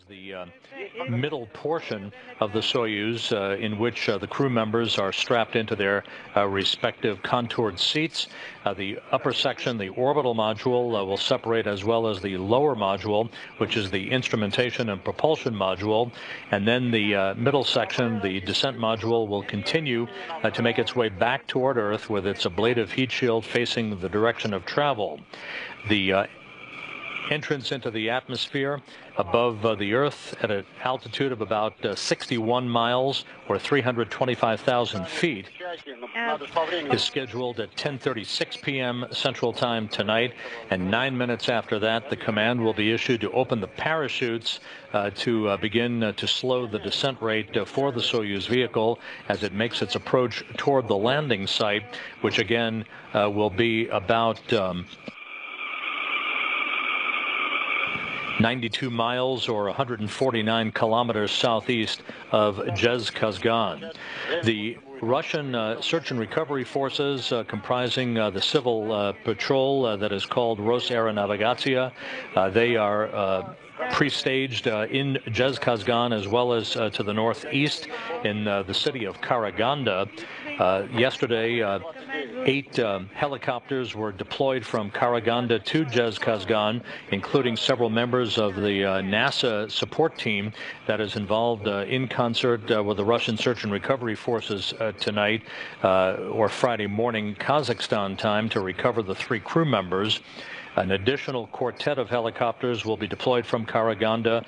the middle portion of the Soyuz, in which the crew members are strapped into their respective contoured seats. The upper section, the orbital module, will separate, as well as the lower module, which is the instrumentation and propulsion module. And then the middle section, the descent module, will continue to make its way back toward Earth with its ablative heat shield facing the direction of travel. The entrance into the atmosphere above the Earth at an altitude of about 61 miles or 325,000 feet is scheduled at 10:36 p.m. Central Time tonight, and 9 minutes after that the command will be issued to open the parachutes to begin to slow the descent rate for the Soyuz vehicle as it makes its approach toward the landing site, which again will be about 92 miles or 149 kilometers southeast of Kazakhstan. The Russian search and recovery forces comprising the civil patrol that is called Rosaeronavigация, they are pre-staged in Kazakhstan as well as to the northeast in the city of Karaganda. Yesterday, 8 helicopters were deployed from Karaganda to Kazakhstan, including several members of the NASA support team that is involved in concert with the Russian search and recovery forces tonight or Friday morning Kazakhstan time to recover the 3 crew members. An additional quartet of helicopters will be deployed from Karaganda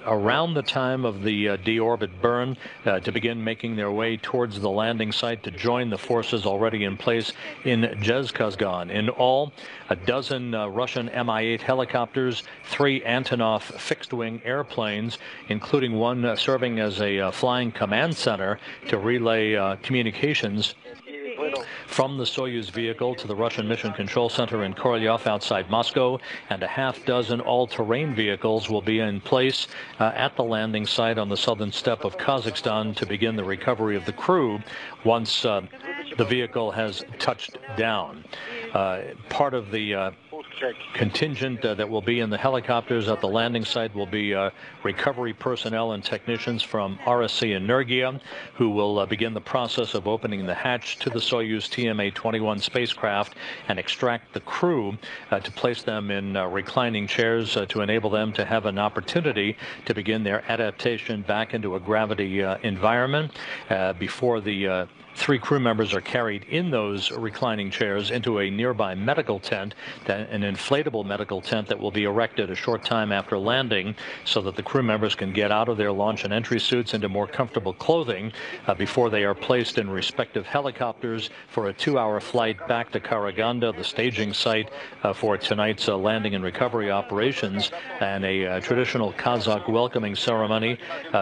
around the time of the deorbit burn to begin making their way towards the landing site to join the forces already in place in Kazakhstan. In all, a dozen Russian Mi-8 helicopters, 3 Antonov fixed-wing airplanes, including one serving as a flying command center to relay communications from the Soyuz vehicle to the Russian Mission Control Center in Korolyov outside Moscow, and a half-dozen all-terrain vehicles will be in place at the landing site on the southern steppe of Kazakhstan to begin the recovery of the crew once the vehicle has touched down. Part of the contingent that will be in the helicopters at the landing site will be recovery personnel and technicians from RSC Energia, who will begin the process of opening the hatch to the Soyuz TMA-21 spacecraft and extract the crew to place them in reclining chairs to enable them to have an opportunity to begin their adaptation back into a gravity environment before the 3 crew members are carried in those reclining chairs into a nearby medical tent, an inflatable medical tent that will be erected a short time after landing so that the crew members can get out of their launch and entry suits into more comfortable clothing before they are placed in respective helicopters for a 2-hour flight back to Karaganda, the staging site for tonight's landing and recovery operations, and a traditional Kazakh welcoming ceremony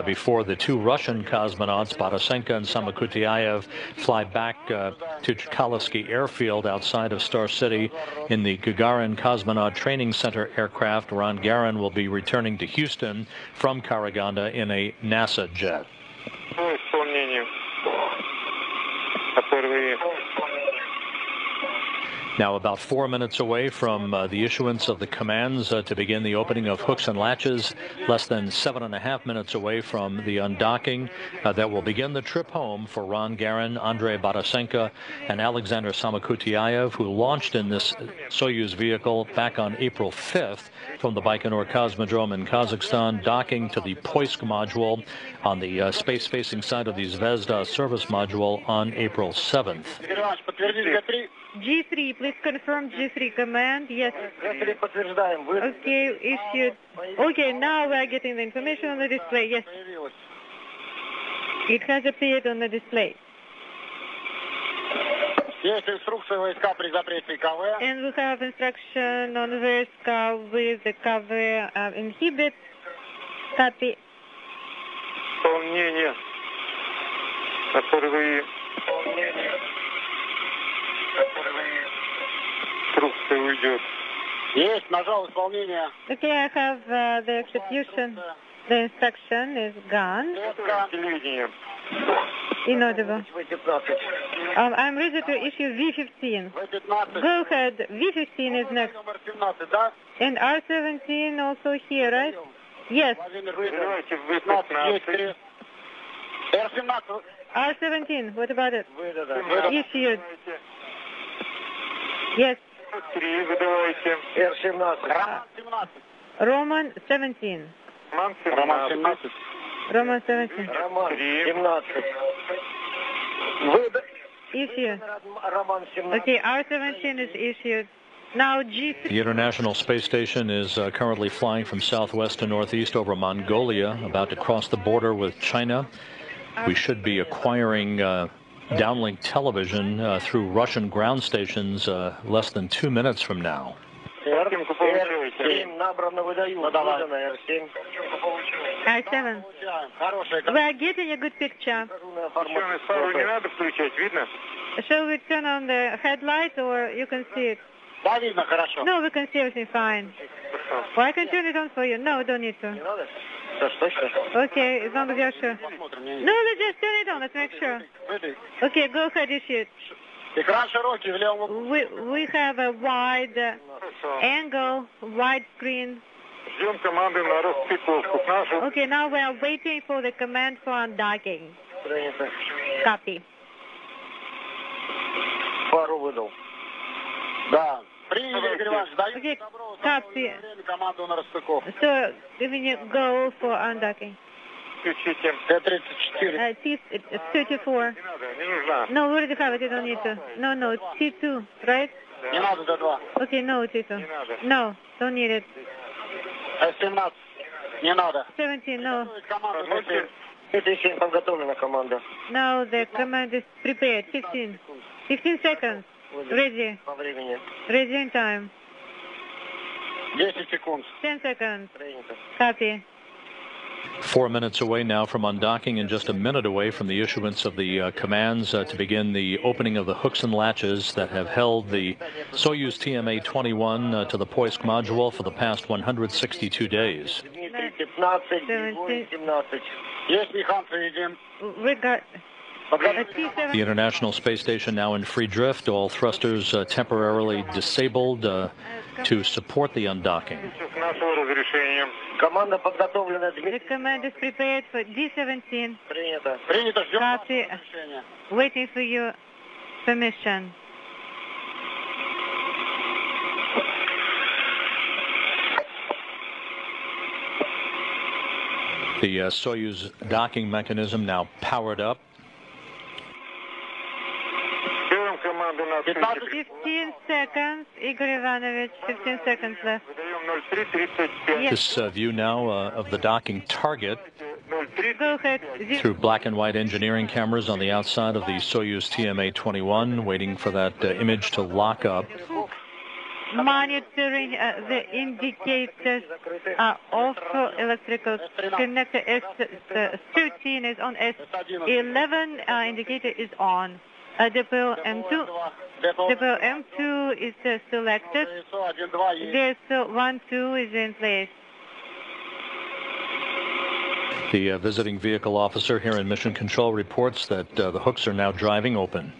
before the 2 Russian cosmonauts, Borisenko and Samokutyaev, fly back to Chkalovsky Airfield outside of Star City in the Gagarin Cosmonaut Training Center aircraft. Ron Garan will be returning to Houston from Karaganda in a NASA jet. Now, about 4 minutes away from the issuance of the commands to begin the opening of hooks and latches, less than 7.5 minutes away from the undocking that will begin the trip home for Ron Garan, Andrey, Borisenko, and Alexander Samokutyaev, who launched in this Soyuz vehicle back on April 5th from the Baikonur Cosmodrome in Kazakhstan, docking to the Poisk module on the space-facing side of the Zvezda service module on April 7th. G3, please confirm G3 command. Yes. Okay, issued. Okay, now we are getting the information on the display. Yes. It has appeared on the display. And we have instruction on the VSK with the cover inhibit. Copy. Okay, I have the execution. The instruction is gone. Inaudible. I'm ready to issue V15. Go ahead. V15 is next. And R17 also here, right? Yes. Передавайте выход на цель. R-17. R-17, what about it? Выдано. Issued. Yes. 3 выдавайте. R-17. Roman 17. Роман 17. Roman 17. Роман 3. 17. Выдано. Issued. Роман 17. Okay, R-17 is issued. Now G3. The International Space Station is currently flying from southwest to northeast over Mongolia, about to cross the border with China. We should be acquiring downlink television through Russian ground stations less than 2 minutes from now. R-7 набрано, выдаю. Выдано R-7. R-7. Хорошая. We are getting a good picture. Ученый, фару не надо включать, видно? Shall we turn on the headlight or you can see it? Да, видно, хорошо. No, we can see everything fine. Well, I can turn it on for you. No, don't need to. Не надо? Да, точно. Okay, as long as you're sure. No, let's just turn it on. Let's make sure. Выдай. Okay, go ahead, issue it. Экран широкий, в левом углу. We have a wide angle, wide screen. Ждем команды на распиковку. К нашу. Okay, now we are waiting for the command for undocking. Принято. Copy. Пару выдал. Да. Приняли, Игорь Иванович. Даю Okay, добро. copy. Время команду на распиковку. So, giving you go for undocking. Включите. Т-34. T-34. Не надо, не нужна. No, we already have it. You don't need to. No, T2, right? Не надо Т-2. Okay, no, T2. Не надо. No, don't need it. С-17. Не надо. 17, no. Команду Т-7. Т-7 подготовлена команда. No, the command is prepared. 15. 15 seconds. Ready. По времени. Ready in time. 10 секунд. 10 seconds. Принято. Copy. 4 minutes away now from undocking and just a minute away from the issuance of the commands to begin the opening of the hooks and latches that have held the Soyuz TMA-21 to the Poisk module for the past 162 days. Дмитрий, 15, 17. Есть механцы, едем. We got a The T7. International Space Station now in free drift, all thrusters temporarily disabled to support the undocking. С нашего разрешения. Команда подготовлена, The Дмитрий. command is prepared for D17. Принято. Принято, ждем Copy. решения. Waiting for your permission. The Soyuz docking mechanism now powered up. Ждем команду на 15 seconds, Igor Ivanovich. 15 seconds left. Выдаем 03-35. This view now of the docking target 03. Go ahead. through black and white engineering cameras on the outside of the Soyuz TMA-21, waiting for that image to lock up. Monitoring the indicators are off. Electrical connector S13 is on. S11 indicator is on. Depot M2. Depot M2 is selected. DSO 1-2 is in place. The visiting vehicle officer here in Mission Control reports that the hooks are now driving open.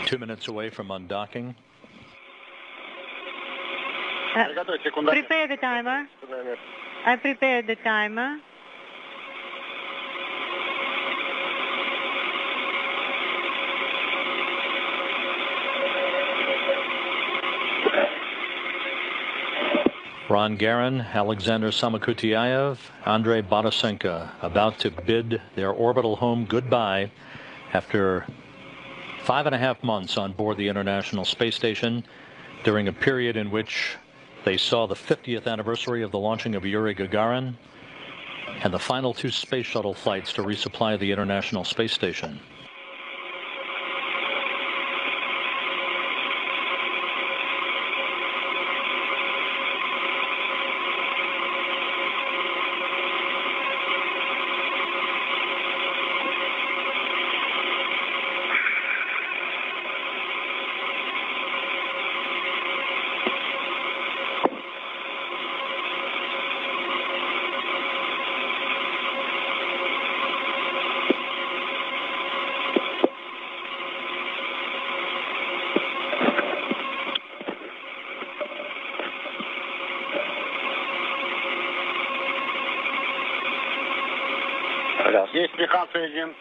Two minutes away from undocking. Приготовь секунду. Prepare the timer. I prepared the timer. Ron Garan, Alexander Samokutyaev, Andrey Borisenko about to bid their orbital home goodbye after 5.5 months on board the International Space Station during a period in which they saw the 50th anniversary of the launching of Yuri Gagarin and the final 2 space shuttle flights to resupply the International Space Station. Есть механцы один.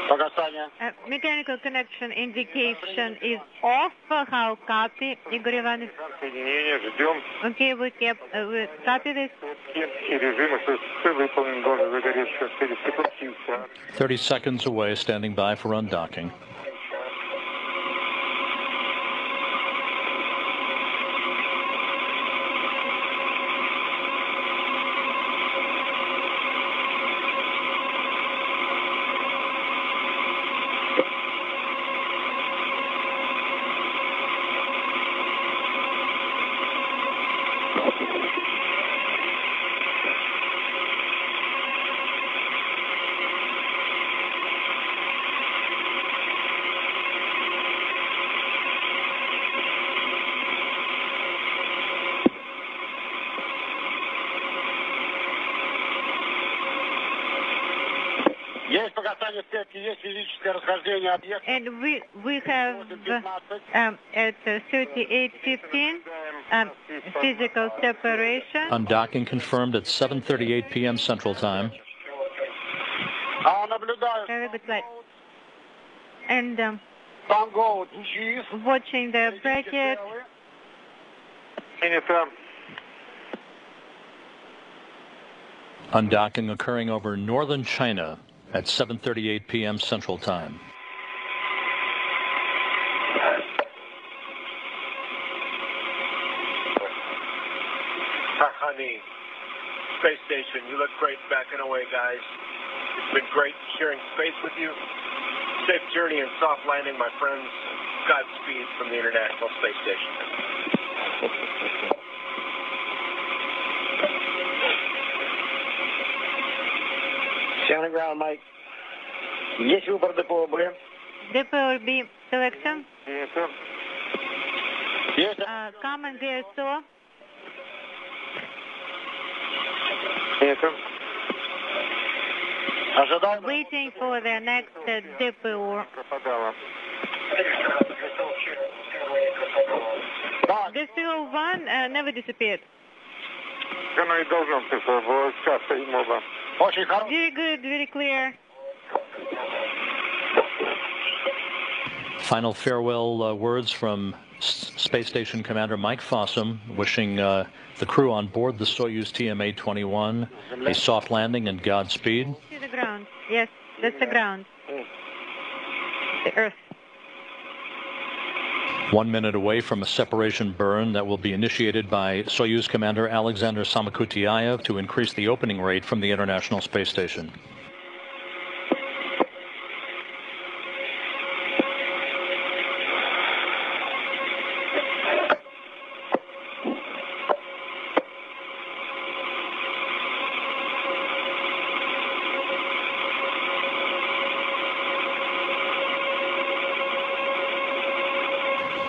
Погасание. Mechanical connection indication is off. How copy, Igor Ivanov? Соединение, ждем. Okay, we copy this. И режим СССР выполнен должен загоревший переступился. 30 seconds away, standing by for undocking. Есть погасание степки, есть физическое расхождение объекта. And we have at 38:15 physical separation. Undocking confirmed at 7:38 p.m. Central Time. Наблюдаю. Very good flight. And Танго, чиз. watching the bracket. Принято. Undocking occurring over northern China at 7:38 p.m. Central Time. Honey, space station, you look great backing away, guys. It's been great sharing space with you. Safe journey and soft landing, my friends. Godspeed from the International Space Station. Все на ground, Mike. Есть выбор ДПО Б. Depot B selection. Принято. Есть. Common GSO. Принято. Ожидаем. Waiting for the next depot. Пропадало. Так, Depot 1 never disappeared. Оно и должно было часто и много. очень хорошо. Very good, very clear. Final farewell words from Space Station Commander Mike Fossum, wishing the crew on board the Soyuz TMA-21 a soft landing and Godspeed. To the ground. Yes, that's the ground. The Earth. 1 minute away from a separation burn that will be initiated by Soyuz Commander Alexander Samokutyaev to increase the opening rate from the International Space Station.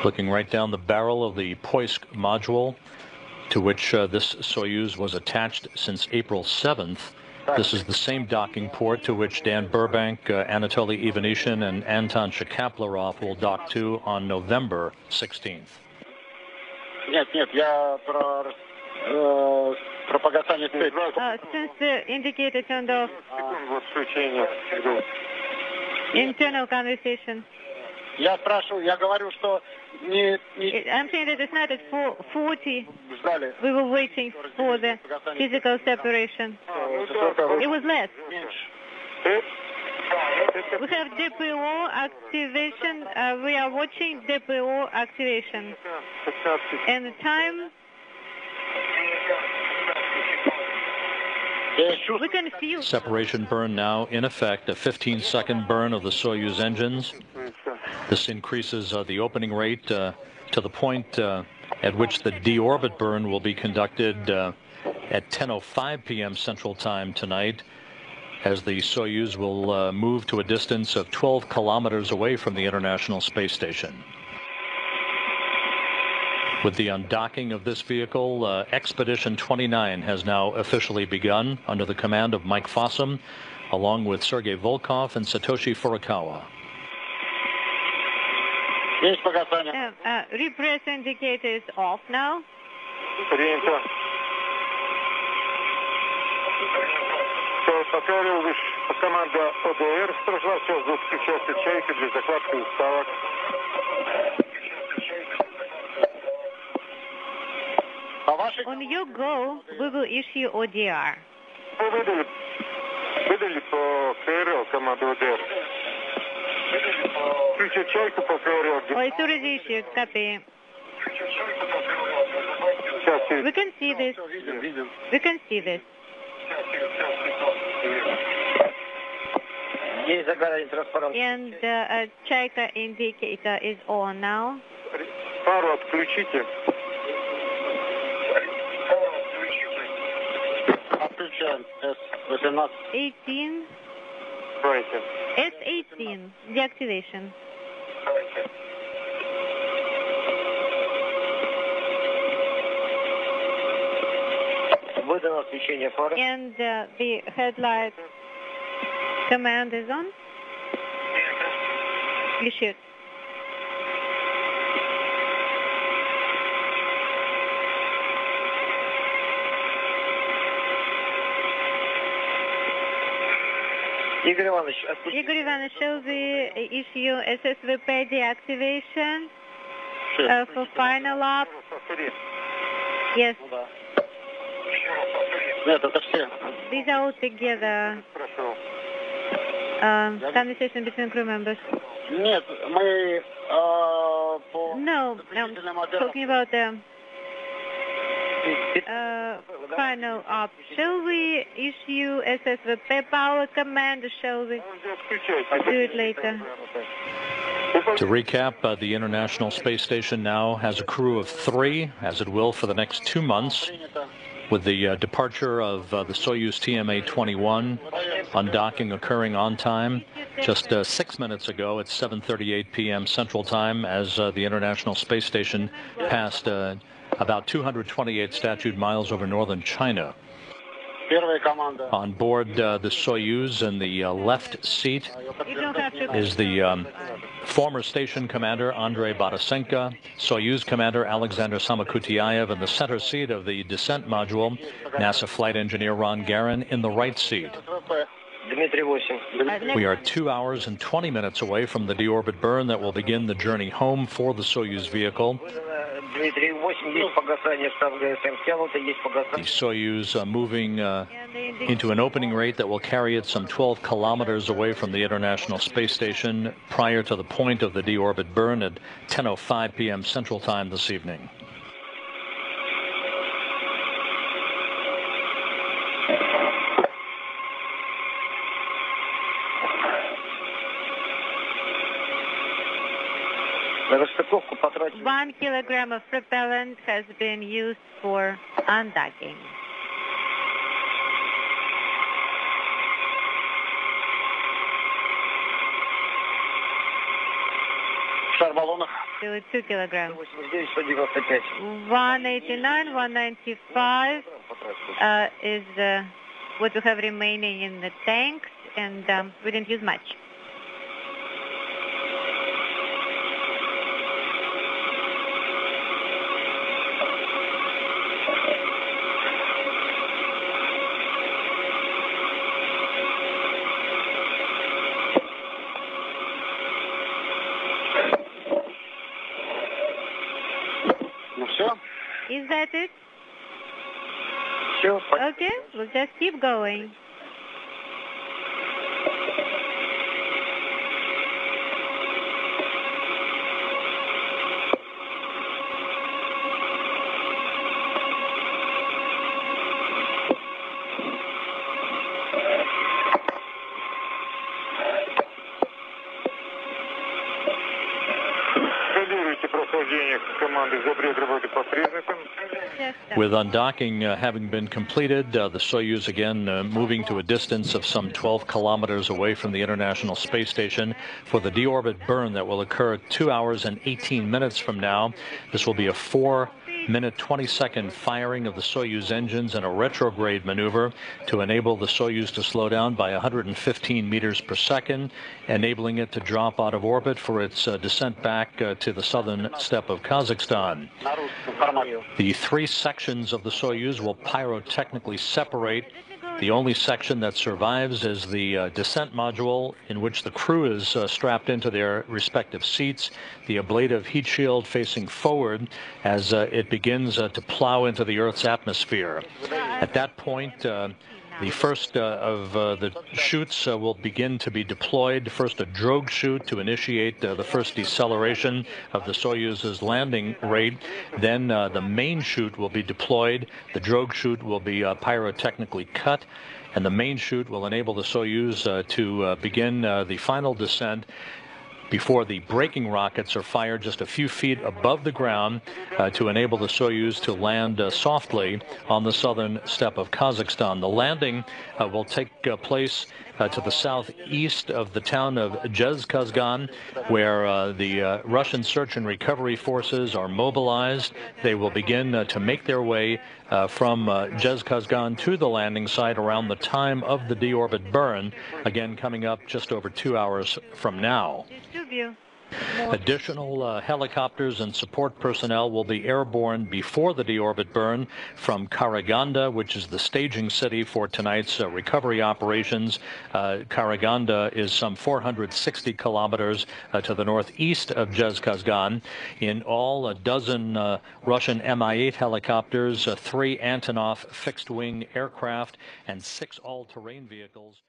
Looking right down the barrel of the Poisk module, to which this Soyuz was attached since April 7th. This is the same docking port to which Dan Burbank, Anatoly Ivanishin, and Anton Shkaplerov will dock to on November 16th. Нет, я про погасание степки. Since the indicator turned off, Вот включение. internal conversation. Я спрашиваю, я говорю, что не I'm saying that it's not at 4:40. ждали. We were waiting for the physical separation. It was less. We have DPO activation. We are watching DPO activation. And the time, we can feel. Separation burn now in effect, a 15-second burn of the Soyuz engines. This increases the opening rate to the point at which the deorbit burn will be conducted at 10:05 p.m. Central Time tonight, as the Soyuz will move to a distance of 12 kilometers away from the International Space Station. With the undocking of this vehicle, Expedition 29 has now officially begun under the command of Mike Fossum, along with Sergei Volkov and Satoshi Furukawa. Есть погасание. Repress indicator is off now. Принято. Команда ОДР прошла, сейчас включается «Чайка» для закладки уставок. On your go, we will issue ODR. Выдали по КРЛ команду ОДР. Включить «Чайку» по КРЛ. Oh, it's already issued. Copy. We can see this. We can see this. And the Chayka indicator is on now. Пару отключите. Отключаем S18. 18. Давайте. S18. Deactivation. Выдано освещение фары. And the headlight command is on. Issued. Игорь Иванович, Igor Ivanovich, shall we issue SSVP deactivation for final up? Yes. Нет, это все. These are all together. Conversation between crew members. Нет, мы No, I'm talking about the final op. Shall we issue SSVP power command or shall we do it later? To recap, the International Space Station now has a crew of 3, as it will for the next 2 months, with the departure of the Soyuz TMA-21 undocking occurring on time. Just 6 minutes ago at 7:38 p.m. Central Time, as the International Space Station passed about 228 statute miles over northern China. On board the Soyuz, in the left seat, is the former station commander Andrey Borisenko, Soyuz commander Alexander Samokutyaev, in the center seat of the descent module, NASA flight engineer Ron Garan in the right seat. We are 2 hours and 20 minutes away from the deorbit burn that will begin the journey home for the Soyuz vehicle. The Soyuz moving into an opening rate that will carry it some 12 kilometers away from the International Space Station prior to the point of the deorbit burn at 10:05 p.m. Central Time this evening. One kilogram of propellant has been used for undocking. So 2 kilograms. 189, 195 is what we have remaining in the tanks, and we didn't use much. Is that it? Sure. Okay, we'll just keep going. With undocking having been completed, the Soyuz again moving to a distance of some 12 kilometers away from the International Space Station for the deorbit burn that will occur 2 hours and 18 minutes from now. This will be a 4-minute, 20-second firing of the Soyuz engines and a retrograde maneuver to enable the Soyuz to slow down by 115 meters per second, enabling it to drop out of orbit for its descent back to the southern steppe of Kazakhstan. The 3 sections of the Soyuz will pyrotechnically separate The only section that survives is the descent module, in which the crew is strapped into their respective seats, the ablative heat shield facing forward as it begins to plow into the Earth's atmosphere. At that point, the first of the chutes will begin to be deployed. First, a drogue chute to initiate the first deceleration of the Soyuz's landing rate. Then the main chute will be deployed. The drogue chute will be pyrotechnically cut, and the main chute will enable the Soyuz to begin the final descent before the braking rockets are fired just a few feet above the ground to enable the Soyuz to land softly on the southern steppe of Kazakhstan. The landing will take place to the southeast of the town of Jezkazgan, where the Russian search and recovery forces are mobilized. They will begin to make their way from Jezkazgan to the landing site around the time of the deorbit burn, again coming up just over 2 hours from now. Additional helicopters and support personnel will be airborne before the deorbit burn from Karaganda, which is the staging city for tonight's recovery operations. Karaganda is some 460 kilometers to the northeast of Jezkazgan. In all, a dozen Russian Mi-8 helicopters, 3 Antonov fixed-wing aircraft, and 6 all-terrain vehicles.